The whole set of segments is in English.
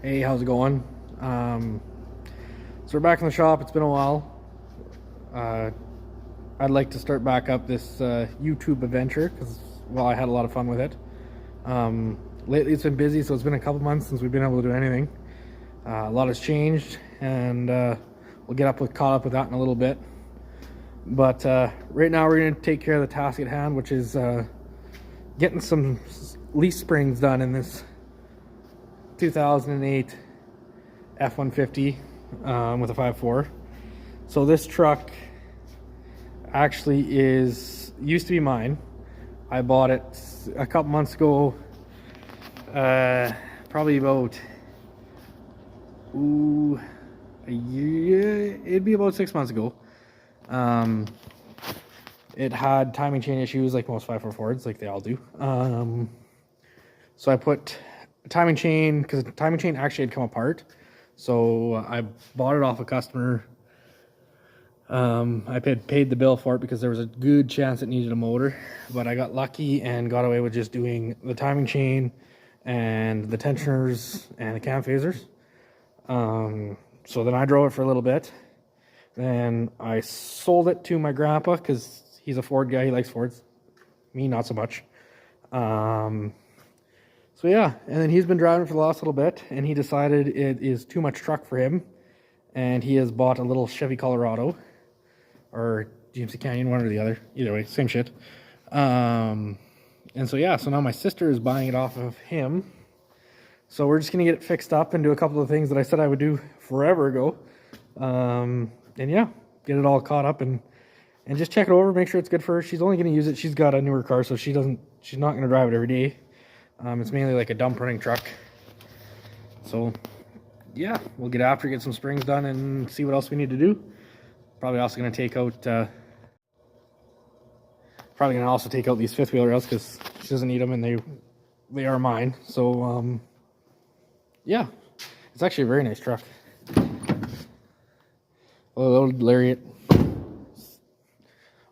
Hey, how's it going? So we're back in the shop. It's been a while. Uh, I'd like to start back up this YouTube adventure because, well, I had a lot of fun with it. Lately it's been busy, so it's been a couple months since we've been able to do anything. A lot has changed, and we'll get caught up with that in a little bit. But right now we're going to take care of the task at hand, which is getting some leaf springs done in this 2008 F-150 with a 5.4. So this truck actually used to be mine. I bought it a couple months ago, probably about a year. It'd be about 6 months ago. It had timing chain issues like most 5.4 Fords, like they all do. So I put timing chain, because the timing chain actually had come apart, so I bought it off a customer. I paid the bill for it because there was a good chance it needed a motor, but I got lucky and got away with just doing the timing chain and the tensioners and the cam phasers. So then I drove it for a little bit, then I sold it to my grandpa because he's a Ford guy, he likes Fords, me not so much. So yeah, and then he's been driving for the last little bit, and he decided it is too much truck for him, and he has bought a little Chevy Colorado, or GMC Canyon, one or the other. Either way, same shit. And so yeah, so now my sister is buying it off of him. So we're just gonna get it fixed up and do a couple of things that I said I would do forever ago. And yeah, get it all caught up and just check it over, make sure it's good for her. She's only gonna use it. She's got a newer car, so she's not gonna drive it every day. It's mainly like a dump running truck. So yeah, we'll get after, get some springs done and see what else we need to do. Probably also going to take out these fifth wheel rails because she doesn't need them, and they are mine. So yeah, it's actually a very nice truck. A little lariat,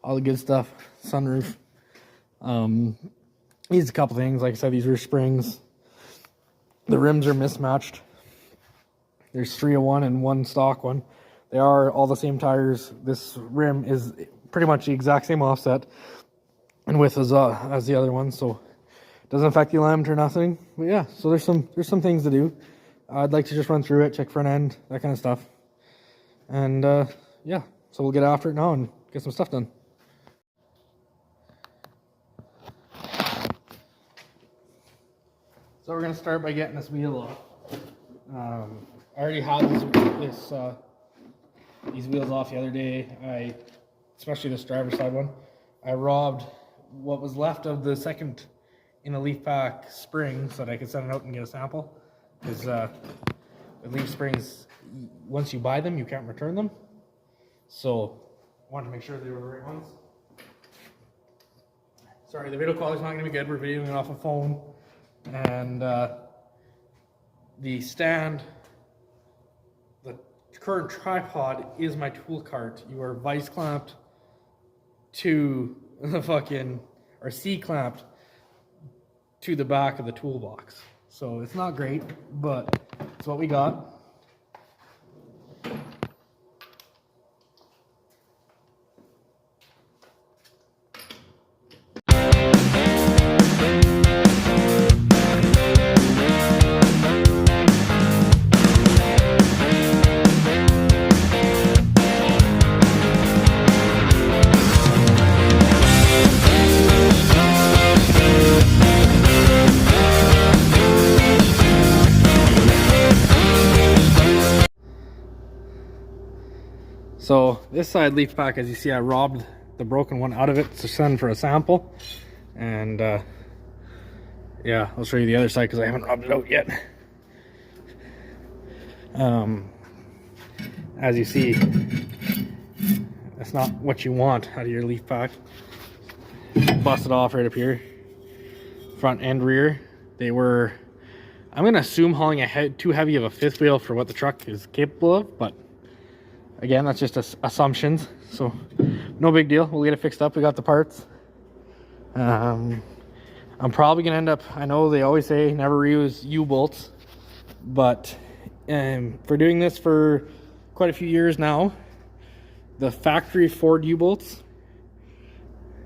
all the good stuff, sunroof. Needs a couple things. Like I said, these rear springs, the rims are mismatched. There's 3 of one and 1 stock one. They are all the same tires. This rim is pretty much the exact same offset and width as the other one, so it doesn't affect the alignment or nothing. But yeah, so there's some things to do. I'd like to just run through it, check front end, that kind of stuff. And yeah, so we'll get after it now and get some stuff done. So we're gonna start by getting this wheel off. I already had these wheels off the other day. Especially this driver's side one, I robbed what was left of the second in a leaf pack spring so that I could send it out and get a sample. Because with leaf springs, once you buy them, you can't return them. So I wanted to make sure they were the right ones. Sorry, the video quality's not gonna be good. We're videoing it off a phone. And the stand, the current tripod is my tool cart. You are vice clamped to the or C clamped to the back of the toolbox. So it's not great, but it's what we got. So this side leaf pack, as you see, I robbed the broken one out of it to send for a sample. And yeah, I'll show you the other side because I haven't robbed it out yet. As you see, that's not what you want out of your leaf pack. Busted off right up here, front and rear. They were, I'm gonna assume, hauling too heavy of a fifth wheel for what the truck is capable of, but again, that's just assumptions, so no big deal. We'll get it fixed up. We got the parts. I'm probably gonna end up, I know they always say never reuse U-bolts, But for doing this for quite a few years now, the factory Ford U-bolts,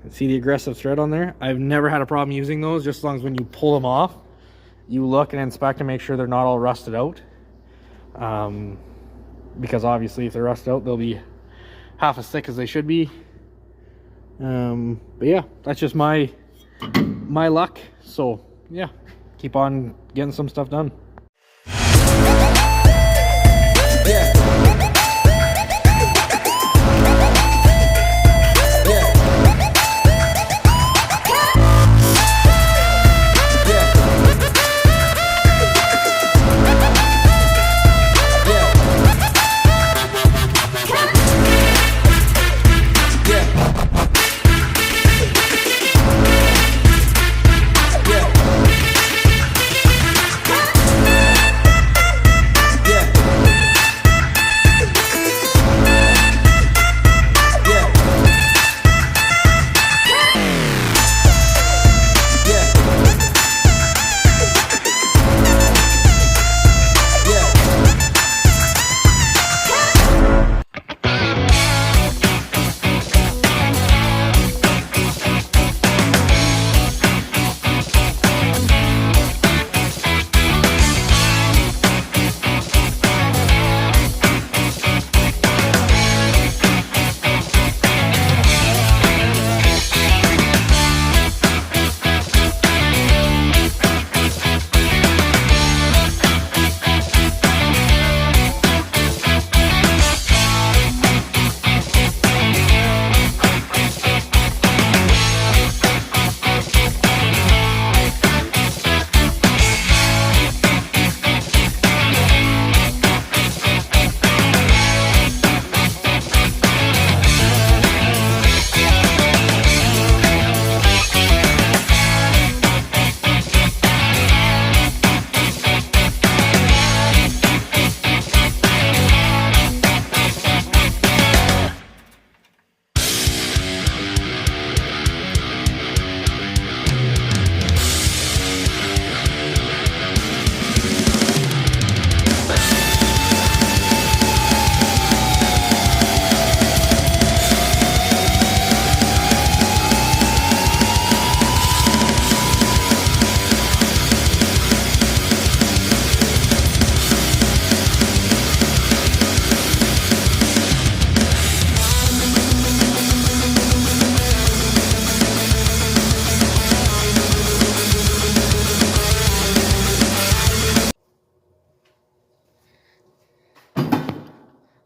see the aggressive thread on there? I've never had a problem using those, just as long as when you pull them off, you look and inspect and make sure they're not all rusted out. Because obviously if they're rusted out, they'll be half as thick as they should be. But yeah, that's just my luck. So yeah, keep on getting some stuff done.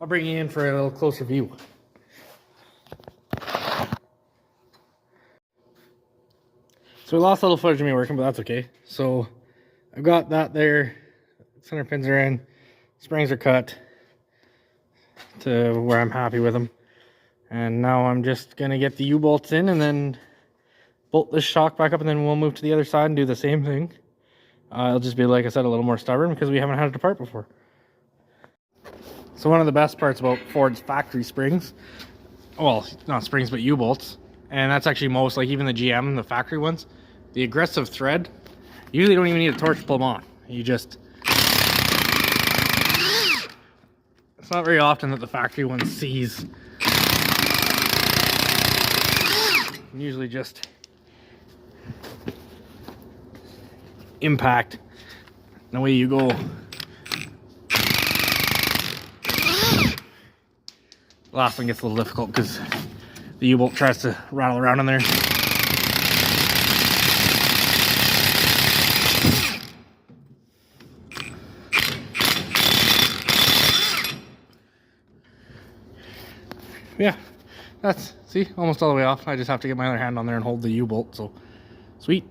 I'll bring you in for a little closer view. So we lost a little footage of me working, but that's okay. So I've got that there. Center pins are in. Springs are cut to where I'm happy with them. And now I'm just going to get the U-bolts in and then bolt this shock back up, and then we'll move to the other side and do the same thing. It'll just be, like I said, a little more stubborn because we haven't had it depart before. So one of the best parts about Ford's factory springs, well, not springs, but U-bolts, and that's actually most, like even the GM, the factory ones, the aggressive thread, you usually don't even need a torch to pull them on. You just, it's not very often that the factory one sees. Usually just impact, and away you go. The last one gets a little difficult because the U-bolt tries to rattle around in there. Yeah, that's, see, almost all the way off. I just have to get my other hand on there and hold the U-bolt, so sweet.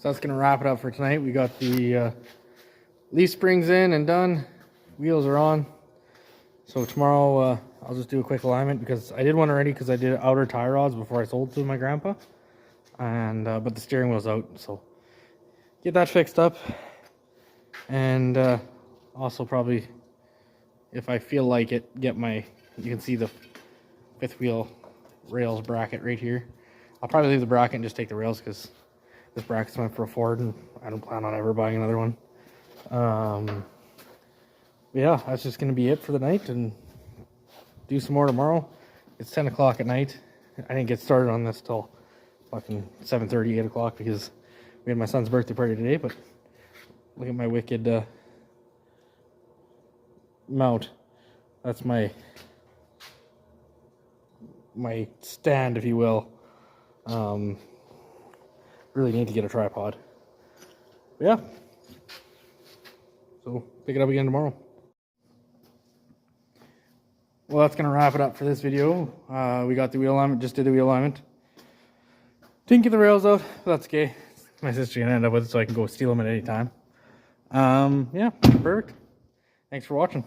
So that's going to wrap it up for tonight. We got the leaf springs in and done. Wheels are on. So tomorrow I'll just do a quick alignment because I did one already because I did outer tie rods before I sold to my grandpa. And but the steering wheel's out, so get that fixed up. And also probably, if I feel like it, get my, you can see the fifth wheel rails bracket right here. I'll probably leave the bracket and just take the rails because this bracket's meant for a Ford and I don't plan on ever buying another one. Yeah, that's just going to be it for the night, and do some more tomorrow. It's 10 o'clock at night. I didn't get started on this till fucking 7:30, 8 o'clock because we had my son's birthday party today, but look at my wicked mount. That's my stand, if you will. Really need to get a tripod. But yeah. So pick it up again tomorrow. Well, that's gonna wrap it up for this video. We got the wheel alignment, just did the wheel alignment. Didn't get the rails out, but that's okay. My sister's gonna end up with it so I can go steal them at any time. Yeah, perfect. Thanks for watching.